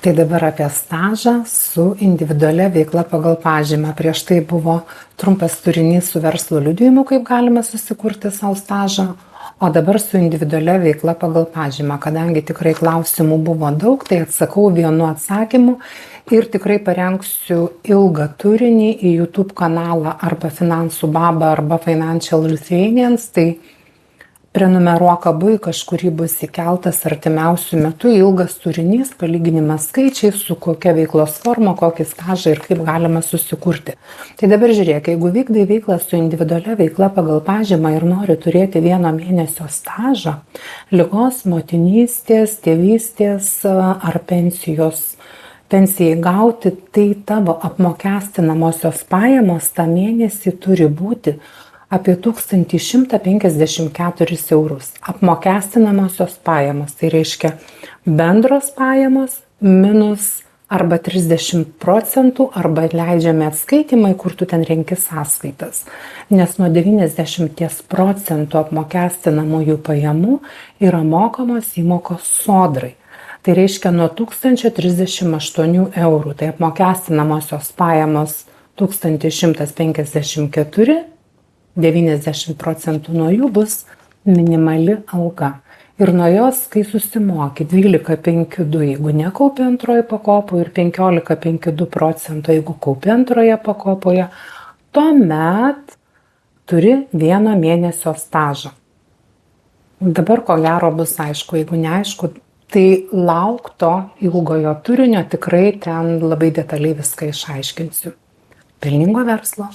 Tai dabar apie stažą su individualia veikla pagal pažymą. Prieš tai buvo trumpas turinys su verslo liudijimu, kaip galime susikurti savo stažą, o dabar su individualia veikla pagal pažymą. Kadangi tikrai klausimų buvo daug, tai atsakau vienu atsakymu ir tikrai parengsiu ilgą turinį į YouTube kanalą arba Finansų Baba arba Financial Lithuanians. Tai prenumeruok abu, į kažkurį bus įkeltas artimiausių metų ilgas turinys, palyginimas skaičiai, su kokia veiklos forma, kokį stažą ir kaip galima susikurti. Tai dabar žiūrėk, jeigu vykdai veiklą su individualia veikla pagal pažymą ir nori turėti 1 mėnesio stažą, ligos, motinystės, tėvystės ar pensijai gauti, tai tavo apmokestinamosios pajamos tą mėnesį turi būti apie 1154 eurus. Apmokestinamosios pajamos, tai reiškia bendros pajamos minus arba 30% arba leidžiami atskaitimai, kur tu ten renki sąskaitas. Nes nuo 90% apmokestinamųjų pajamų yra mokamos įmokos sodrai. Tai reiškia nuo 1038 eurų. Tai apmokestinamosios pajamos 1154, 90% nuo jų bus minimali alga. Ir nuo jos, kai susimoki 12,52, jeigu nekaupi antroje pakopoje ir 15,52%, jeigu kaupi antroje pakopoje, tuomet turi 1 mėnesio stažą. Dabar ko gero bus aišku, jeigu neaišku, tai lauk to ilgojo turinio, tikrai ten labai detaliai viską išaiškinsiu. Pelningo verslo.